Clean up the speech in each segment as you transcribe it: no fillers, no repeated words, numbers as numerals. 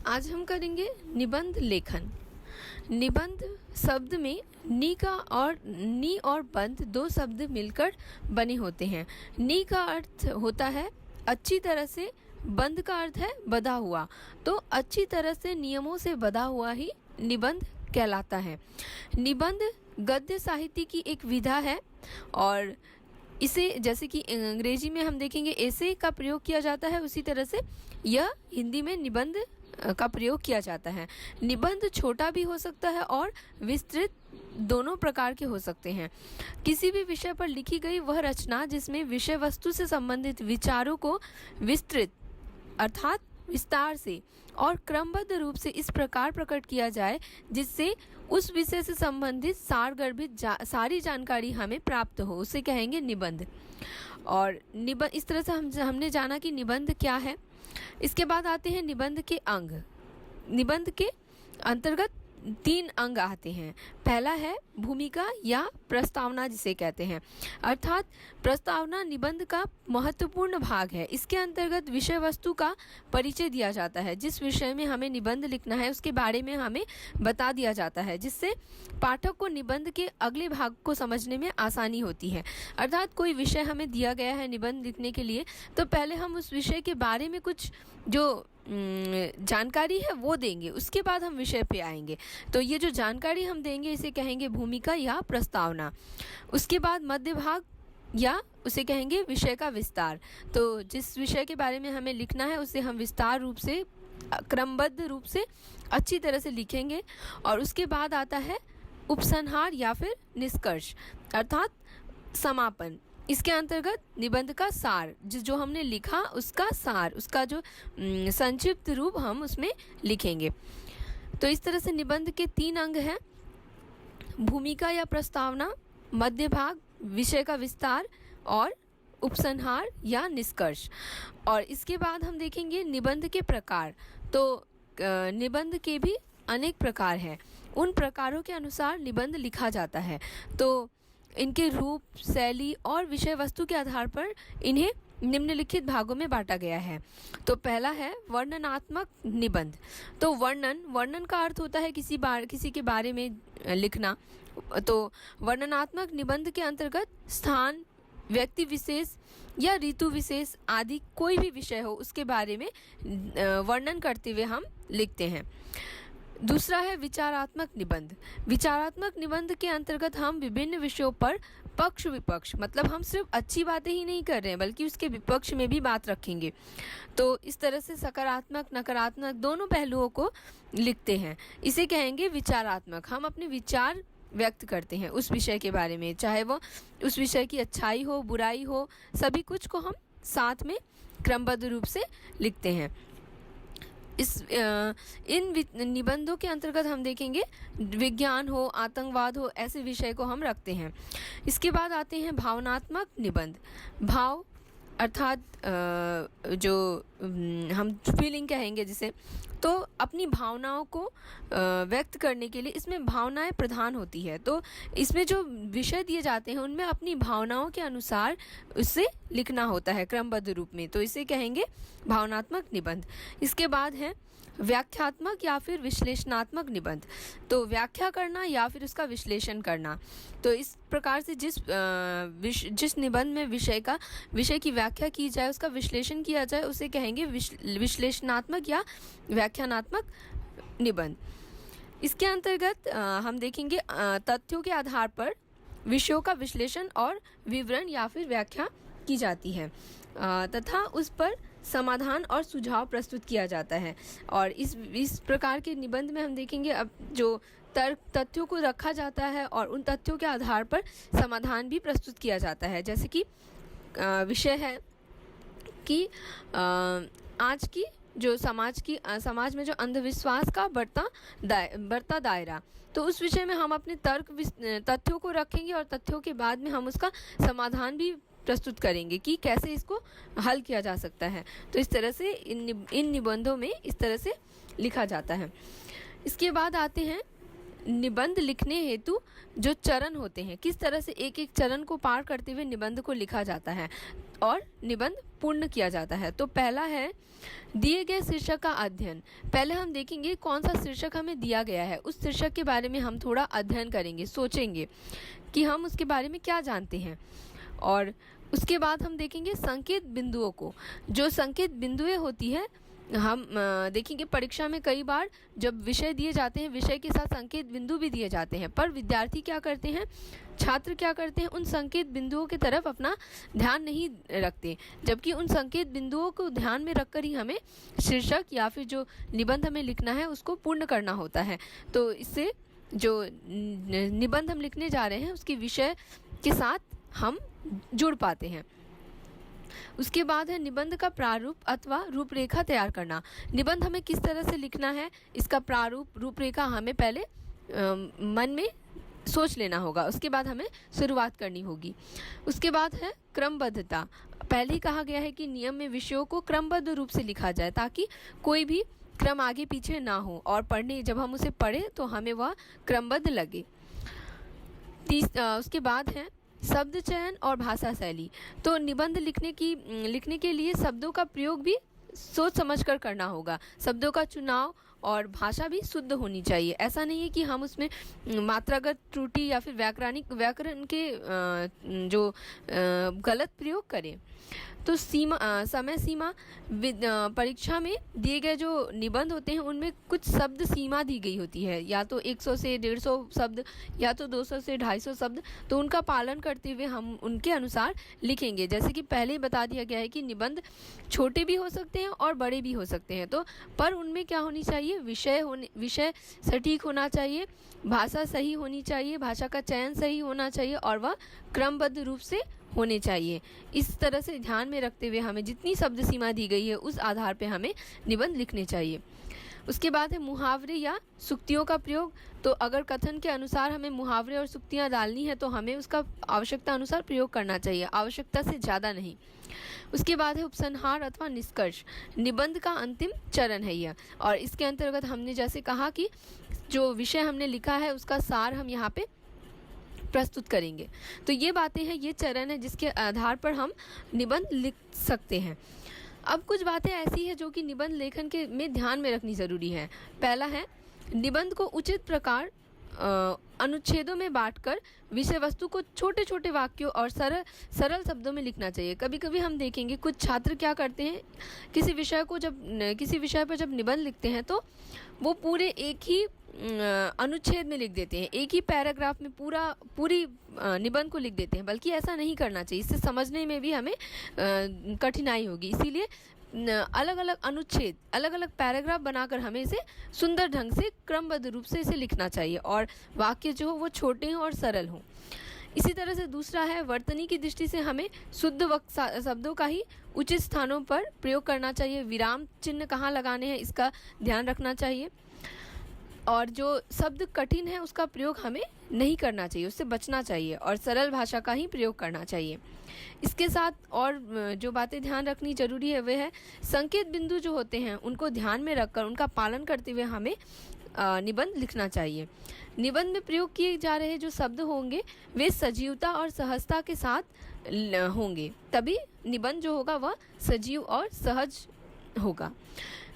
आज हम करेंगे निबंध लेखन। निबंध शब्द में नी और बंध दो शब्द मिलकर बने होते हैं। नी का अर्थ होता है अच्छी तरह से, बंध का अर्थ है बंधा हुआ। तो अच्छी तरह से नियमों से बंधा हुआ ही निबंध कहलाता है। निबंध गद्य साहित्य की एक विधा है और इसे जैसे कि अंग्रेजी में हम देखेंगे एसे का प्रयोग किया जाता है, उसी तरह से यह हिंदी में निबंध का प्रयोग किया जाता है। निबंध छोटा भी हो सकता है और विस्तृत, दोनों प्रकार के हो सकते हैं। किसी भी विषय पर लिखी गई वह रचना जिसमें विषय वस्तु से संबंधित विचारों को विस्तृत अर्थात विस्तार से और क्रमबद्ध रूप से इस प्रकार प्रकट किया जाए जिससे उस विषय से संबंधित सारगर्भित सारी जानकारी हमें प्राप्त हो, उसे कहेंगे निबंध। और निबंध इस तरह से हमने जाना कि निबंध क्या है। इसके बाद आते हैं निबंध के अंग। निबंध के अंतर्गत 3 अंग आते हैं। पहला है भूमिका या प्रस्तावना जिसे कहते हैं, अर्थात प्रस्तावना निबंध का महत्वपूर्ण भाग है। इसके अंतर्गत विषय वस्तु का परिचय दिया जाता है। जिस विषय में हमें निबंध लिखना है उसके बारे में हमें बता दिया जाता है, जिससे पाठक को निबंध के अगले भाग को समझने में आसानी होती है। अर्थात कोई विषय हमें दिया गया है निबंध लिखने के लिए, तो पहले हम उस विषय के बारे में कुछ जो जानकारी है वो देंगे, उसके बाद हम विषय पे आएंगे। तो ये जो जानकारी हम देंगे इसे कहेंगे भूमिका या प्रस्तावना। उसके बाद मध्य भाग या उसे कहेंगे विषय का विस्तार। तो जिस विषय के बारे में हमें लिखना है उसे हम विस्तार रूप से, क्रमबद्ध रूप से अच्छी तरह से लिखेंगे। और उसके बाद आता है उपसंहार या फिर निष्कर्ष अर्थात समापन। इसके अंतर्गत निबंध का सार, जो हमने लिखा उसका सार, उसका जो संक्षिप्त रूप हम उसमें लिखेंगे। तो इस तरह से निबंध के 3 अंग हैं, भूमिका या प्रस्तावना, मध्य भाग, विषय का विस्तार और उपसंहार या निष्कर्ष। और इसके बाद हम देखेंगे निबंध के प्रकार। तो निबंध के भी अनेक प्रकार हैं। उन प्रकारों के अनुसार निबंध लिखा जाता है। तो इनके रूप, शैली और विषय वस्तु के आधार पर इन्हें निम्नलिखित भागों में बांटा गया है। तो पहला है वर्णनात्मक निबंध। तो वर्णन का अर्थ होता है किसी के बारे में लिखना। तो वर्णनात्मक निबंध के अंतर्गत स्थान, व्यक्ति विशेष या ऋतु विशेष आदि कोई भी विषय हो उसके बारे में वर्णन करते हुए हम लिखते हैं। दूसरा है विचारात्मक निबंध। विचारात्मक निबंध के अंतर्गत हम विभिन्न विषयों पर पक्ष विपक्ष, मतलब हम सिर्फ अच्छी बातें ही नहीं कर रहे हैं बल्कि उसके विपक्ष में भी बात रखेंगे। तो इस तरह से सकारात्मक नकारात्मक दोनों पहलुओं को लिखते हैं, इसे कहेंगे विचारात्मक। हम अपने विचार व्यक्त करते हैं उस विषय के बारे में, चाहे वो उस विषय की अच्छाई हो बुराई हो, सभी कुछ को हम साथ में क्रमबद्ध रूप से लिखते हैं। इन निबंधों के अंतर्गत हम देखेंगे विज्ञान हो, आतंकवाद हो, ऐसे विषय को हम रखते हैं। इसके बाद आते हैं भावनात्मक निबंध। भाव अर्थात जो हम फीलिंग कहेंगे जिसे, तो अपनी भावनाओं को व्यक्त करने के लिए इसमें भावनाएं प्रधान होती है। तो इसमें जो विषय दिए जाते हैं उनमें अपनी भावनाओं के अनुसार उससे लिखना होता है क्रमबद्ध रूप में, तो इसे कहेंगे भावनात्मक निबंध। इसके बाद है व्याख्यात्मक या फिर विश्लेषणात्मक निबंध। तो व्याख्या करना या फिर उसका विश्लेषण करना। तो इस प्रकार से जिस निबंध में विषय की व्याख्या की जाए, उसका विश्लेषण किया जाए, उसे कहेंगे विश्लेषणात्मक या व्याख्यानात्मक निबंध। इसके अंतर्गत हम देखेंगे तथ्यों के आधार पर विषयों का विश्लेषण और विवरण या फिर व्याख्या की जाती है तथा उस पर समाधान और सुझाव प्रस्तुत किया जाता है। और इस प्रकार के निबंध में हम देखेंगे अब जो तथ्यों को रखा जाता है और उन तथ्यों के आधार पर समाधान भी प्रस्तुत किया जाता है। जैसे कि विषय है कि आज की जो समाज में जो अंधविश्वास का बढ़ता दायरा, तो उस विषय में हम अपने तथ्यों को रखेंगे और तथ्यों के बाद में हम उसका समाधान भी प्रस्तुत करेंगे कि कैसे इसको हल किया जा सकता है। तो इस तरह से इन निबंधों में इस तरह से लिखा जाता है। इसके बाद आते हैं निबंध लिखने हेतु जो चरण होते हैं, किस तरह से एक एक चरण को पार करते हुए निबंध को लिखा जाता है और निबंध पूर्ण किया जाता है। तो पहला है दिए गए शीर्षक का अध्ययन। पहले हम देखेंगे कौन सा शीर्षक हमें दिया गया है, उस शीर्षक के बारे में हम थोड़ा अध्ययन करेंगे, सोचेंगे कि हम उसके बारे में क्या जानते हैं। और उसके बाद हम देखेंगे संकेत बिंदुओं को। जो संकेत बिंदुएं होती है, हम देखेंगे परीक्षा में कई बार जब विषय दिए जाते हैं, विषय के साथ संकेत बिंदु भी दिए जाते हैं, पर विद्यार्थी क्या करते हैं, छात्र क्या करते हैं, उन संकेत बिंदुओं की तरफ अपना ध्यान नहीं रखते, जबकि उन संकेत बिंदुओं को ध्यान में रखकर ही हमें शीर्षक या फिर जो निबंध हमें लिखना है उसको पूर्ण करना होता है। तो इससे जो निबंध हम लिखने जा रहे हैं उसके विषय के साथ हम जुड़ पाते हैं। उसके बाद है निबंध का प्रारूप अथवा रूपरेखा तैयार करना। निबंध हमें किस तरह से लिखना है, इसका प्रारूप रूपरेखा हमें पहले मन में सोच लेना होगा, उसके बाद हमें शुरुआत करनी होगी। उसके बाद है क्रमबद्धता। पहले ही कहा गया है कि नियम में विषयों को क्रमबद्ध रूप से लिखा जाए ताकि कोई भी क्रम आगे पीछे ना हो और जब हम उसे पढ़ें तो हमें वह क्रमबद्ध लगे। उसके बाद है शब्द चयन और भाषा शैली। तो निबंध लिखने के लिए शब्दों का प्रयोग भी सोच समझकर करना होगा। शब्दों का चुनाव और भाषा भी शुद्ध होनी चाहिए। ऐसा नहीं है कि हम उसमें मात्रागत त्रुटि या फिर व्याकरण के जो गलत प्रयोग करें। तो समय सीमा परीक्षा में दिए गए जो निबंध होते हैं उनमें कुछ शब्द सीमा दी गई होती है, या तो 100 से 150 शब्द या तो 200 से 250 शब्द। तो उनका पालन करते हुए हम उनके अनुसार लिखेंगे। जैसे कि पहले ही बता दिया गया है कि निबंध छोटे भी हो सकते हैं और बड़े भी हो सकते हैं, तो पर उनमें क्या होनी चाहिए, विषय सटीक होना चाहिए, भाषा सही होनी चाहिए, भाषा का चयन सही होना चाहिए और वह क्रमबद्ध रूप से होने चाहिए। इस तरह से ध्यान में रखते हुए हमें जितनी शब्द सीमा दी गई है उस आधार पे हमें निबंध लिखने चाहिए। उसके बाद है मुहावरे या सुक्तियों का प्रयोग। तो अगर कथन के अनुसार हमें मुहावरे और सुक्तियां डालनी है तो हमें उसका आवश्यकता अनुसार प्रयोग करना चाहिए, आवश्यकता से ज़्यादा नहीं। उसके बाद है उपसंहार अथवा निष्कर्ष। निबंध का अंतिम चरण है यह, और इसके अंतर्गत हमने जैसे कहा कि जो विषय हमने लिखा है उसका सार हम यहाँ पे प्रस्तुत करेंगे। तो ये बातें हैं, ये चरण है जिसके आधार पर हम निबंध लिख सकते हैं। अब कुछ बातें ऐसी है जो कि निबंध लेखन के में ध्यान में रखनी ज़रूरी है। पहला है निबंध को उचित प्रकार अनुच्छेदों में बांटकर विषय वस्तु को छोटे छोटे वाक्यों और सरल शब्दों में लिखना चाहिए। कभी कभी हम देखेंगे कुछ छात्र क्या करते हैं, किसी विषय पर जब निबंध लिखते हैं तो वो पूरे एक ही अनुच्छेद में लिख देते हैं, एक ही पैराग्राफ में पूरी निबंध को लिख देते हैं, बल्कि ऐसा नहीं करना चाहिए। इससे समझने में भी हमें कठिनाई होगी। इसीलिए अलग अलग अनुच्छेद, अलग अलग पैराग्राफ बनाकर हमें इसे सुंदर ढंग से क्रमबद्ध रूप से इसे लिखना चाहिए और वाक्य जो हो वो छोटे हों और सरल हों। इसी तरह से दूसरा है वर्तनी की दृष्टि से हमें शुद्ध शब्दों का ही उचित स्थानों पर प्रयोग करना चाहिए। विराम चिन्ह कहाँ लगाने हैं इसका ध्यान रखना चाहिए, और जो शब्द कठिन है उसका प्रयोग हमें नहीं करना चाहिए, उससे बचना चाहिए और सरल भाषा का ही प्रयोग करना चाहिए। इसके साथ और जो बातें ध्यान रखनी जरूरी है वह है संकेत बिंदु जो होते हैं उनको ध्यान में रखकर उनका पालन करते हुए हमें निबंध लिखना चाहिए। निबंध में प्रयोग किए जा रहे जो शब्द होंगे वे सजीवता और सहजता के साथ होंगे, तभी निबंध जो होगा वह सजीव और सहज होगा।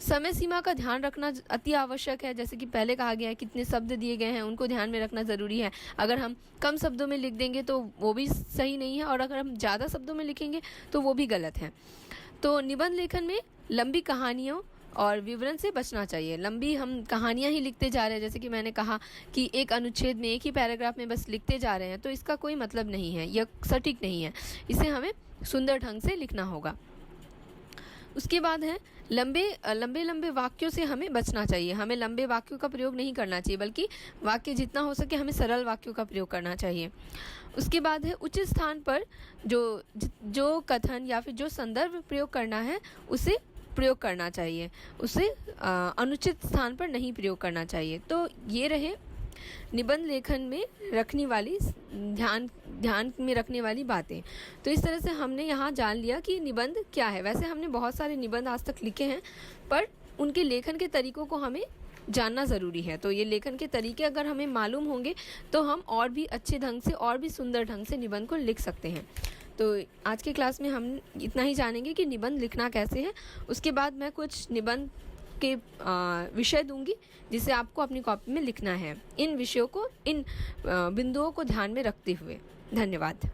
समय सीमा का ध्यान रखना अति आवश्यक है। जैसे कि पहले कहा गया है कितने शब्द दिए गए हैं उनको ध्यान में रखना ज़रूरी है। अगर हम कम शब्दों में लिख देंगे तो वो भी सही नहीं है, और अगर हम ज़्यादा शब्दों में लिखेंगे तो वो भी गलत है। तो निबंध लेखन में लंबी कहानियों और विवरण से बचना चाहिए। लंबी हम कहानियाँ ही लिखते जा रहे हैं, जैसे कि मैंने कहा कि एक अनुच्छेद में एक ही पैराग्राफ में बस लिखते जा रहे हैं, तो इसका कोई मतलब नहीं है, यह सटीक नहीं है। इसे हमें सुंदर ढंग से लिखना होगा। उसके बाद है लंबे वाक्यों से हमें बचना चाहिए। हमें लंबे वाक्यों का प्रयोग नहीं करना चाहिए, बल्कि वाक्य जितना हो सके हमें सरल वाक्यों का प्रयोग करना चाहिए। उसके बाद है उचित स्थान पर जो कथन या फिर जो संदर्भ प्रयोग करना है उसे प्रयोग करना चाहिए, उसे अनुचित स्थान पर नहीं प्रयोग करना चाहिए। तो ये रहे निबंध लेखन में रखने वाली ध्यान में रखने वाली बातें। तो इस तरह से हमने यहाँ जान लिया कि निबंध क्या है। वैसे हमने बहुत सारे निबंध आज तक लिखे हैं, पर उनके लेखन के तरीकों को हमें जानना ज़रूरी है। तो ये लेखन के तरीके अगर हमें मालूम होंगे तो हम और भी अच्छे ढंग से और भी सुंदर ढंग से निबंध को लिख सकते हैं। तो आज के क्लास में हम इतना ही जानेंगे कि निबंध लिखना कैसे है। उसके बाद मैं कुछ निबंध के विषय दूंगी जिसे आपको अपनी कॉपी में लिखना है, इन विषयों को, इन बिंदुओं को ध्यान में रखते हुए। धन्यवाद।